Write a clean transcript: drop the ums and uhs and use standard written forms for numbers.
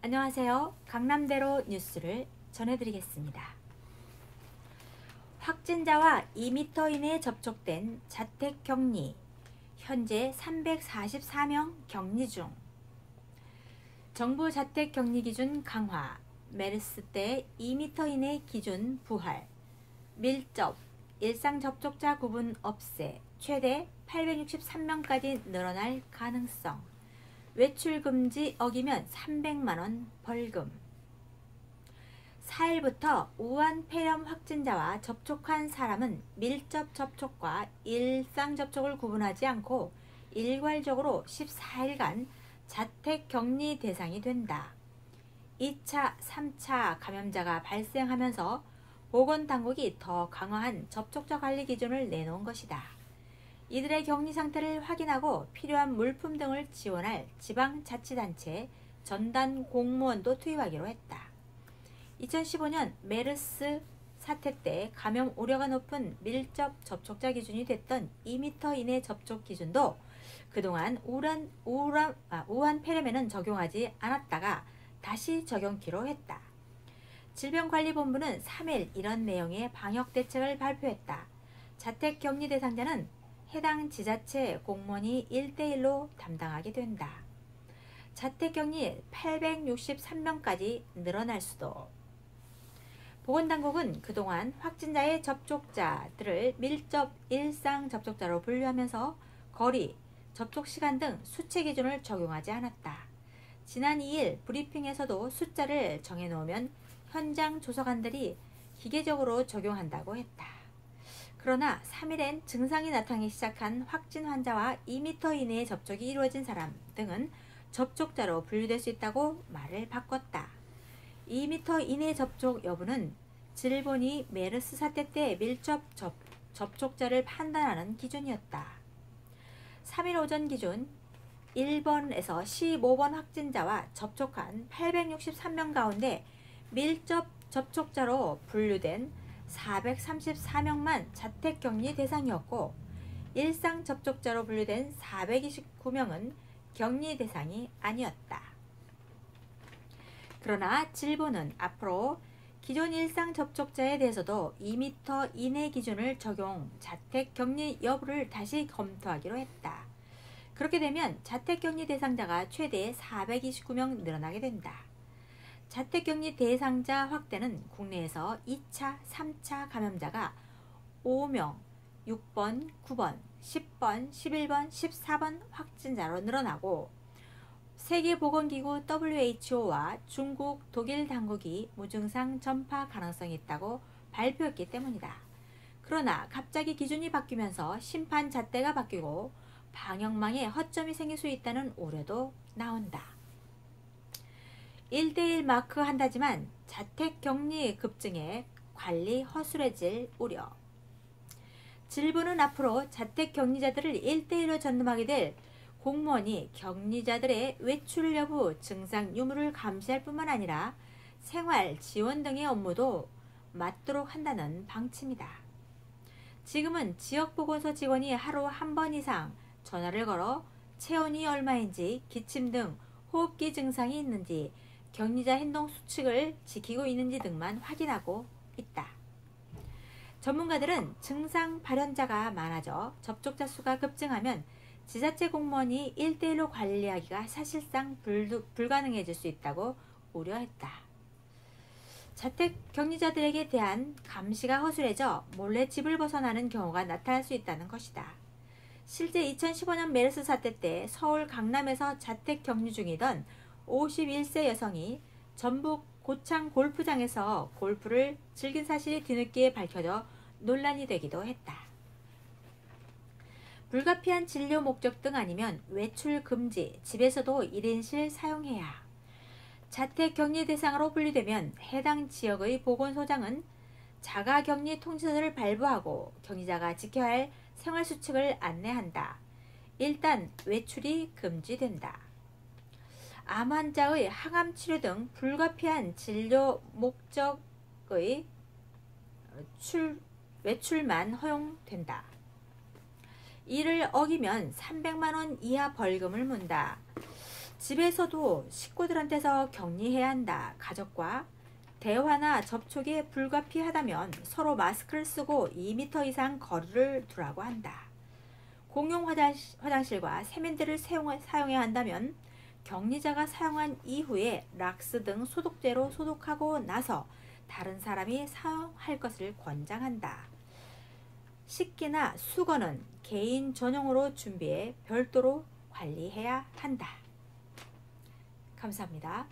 안녕하세요. 강남대로 뉴스를 전해드리겠습니다. 확진자와 2m 이내에 접촉된 자택격리, 현재 344명 격리 중. 정부 자택격리 기준 강화, 메르스 때 2m 이내 기준 부활, 밀접, 일상 접촉자 구분 없애, 최대 863명까지 늘어날 가능성, 외출 금지 어기면 300만원 벌금. 4일부터 우한 폐렴 확진자와 접촉한 사람은 밀접 접촉과 일상 접촉을 구분하지 않고 일괄적으로 14일간 자택 격리 대상이 된다. 2차, 3차 감염자가 발생하면서 보건당국이 더 강화한 접촉자 관리 기준을 내놓은 것이다. 이들의 격리 상태를 확인하고 필요한 물품 등을 지원할 지방자치단체 전담 공무원도 투입하기로 했다. 2015년 메르스 사태 때 감염 우려가 높은 밀접 접촉자 기준이 됐던 2m 이내 접촉 기준도 그동안 우한 폐렴에는 적용하지 않았다가 다시 적용키로 했다. 질병관리본부는 3일 이런 내용의 방역 대책을 발표했다. 자택격리 대상자는 해당 지자체 공무원이 1대1로 담당하게 된다. 자택격리 863명까지 늘어날 수도. 보건당국은 그동안 확진자의 접촉자들을 밀접 일상 접촉자로 분류하면서 거리, 접촉시간 등 수치 기준을 적용하지 않았다. 지난 2일 브리핑에서도 숫자를 정해놓으면 현장 조사관들이 기계적으로 적용한다고 했다. 그러나 3일엔 증상이 나타나기 시작한 확진 환자와 2m 이내의 접촉이 이루어진 사람 등은 접촉자로 분류될 수 있다고 말을 바꿨다. 2m 이내 접촉 여부는 질본이 메르스 사태 때 밀접 접촉자를 판단하는 기준이었다. 3일 오전 기준 1번에서 15번 확진자와 접촉한 863명 가운데 밀접 접촉자로 분류된 434명만 자택격리 대상이었고 일상 접촉자로 분류된 429명은 격리 대상이 아니었다. 그러나 질본은 앞으로 기존 일상 접촉자에 대해서도 2m 이내 기준을 적용 자택격리 여부를 다시 검토하기로 했다. 그렇게 되면 자택격리 대상자가 최대 429명 늘어나게 된다. 자택격리 대상자 확대는 국내에서 2차, 3차 감염자가 5명, 6번, 9번, 10번, 11번, 14번 확진자로 늘어나고 세계보건기구 WHO와 중국, 독일 당국이 무증상 전파 가능성이 있다고 발표했기 때문이다. 그러나 갑자기 기준이 바뀌면서 심판 잣대가 바뀌고 방역망에 허점이 생길 수 있다는 우려도 나온다. 1대1 마크 한다지만 자택격리 급증에 관리 허술해질 우려. 질본은 앞으로 자택격리자들을 1대1로 전담하게 될 공무원이 격리자들의 외출 여부, 증상 유무를 감시할 뿐만 아니라 생활 지원 등의 업무도 맡도록 한다는 방침이다. 지금은 지역보건소 직원이 하루 한 번 이상 전화를 걸어 체온이 얼마인지, 기침 등 호흡기 증상이 있는지, 격리자 행동 수칙을 지키고 있는지 등만 확인하고 있다. 전문가들은 증상 발현자가 많아져 접촉자 수가 급증하면 지자체 공무원이 1대1로 관리하기가 사실상 불가능해질 수 있다고 우려했다. 자택 격리자들에게 대한 감시가 허술해져 몰래 집을 벗어나는 경우가 나타날 수 있다는 것이다. 실제 2015년 메르스 사태 때 서울 강남에서 자택 격리 중이던 51세 여성이 전북 고창 골프장에서 골프를 즐긴 사실이 뒤늦게 밝혀져 논란이 되기도 했다. 불가피한 진료 목적 등 아니면 외출 금지, 집에서도 1인실 사용해야. 자택격리 대상으로 분류되면 해당 지역의 보건소장은 자가격리 통지서를 발부하고 격리자가 지켜야 할 생활수칙을 안내한다. 일단 외출이 금지된다. 암 환자의 항암 치료 등 불가피한 진료 목적의 외출만 허용된다. 이를 어기면 300만원 이하 벌금을 문다. 집에서도 식구들한테서 격리해야 한다. 가족과 대화나 접촉이 불가피하다면 서로 마스크를 쓰고 2m 이상 거리를 두라고 한다. 공용 화장실과 세면대를 사용해야 한다면 격리자가 사용한 이후에 락스 등 소독제로 소독하고 나서 다른 사람이 사용할 것을 권장한다. 식기나 수건은 개인 전용으로 준비해 별도로 관리해야 한다. 감사합니다.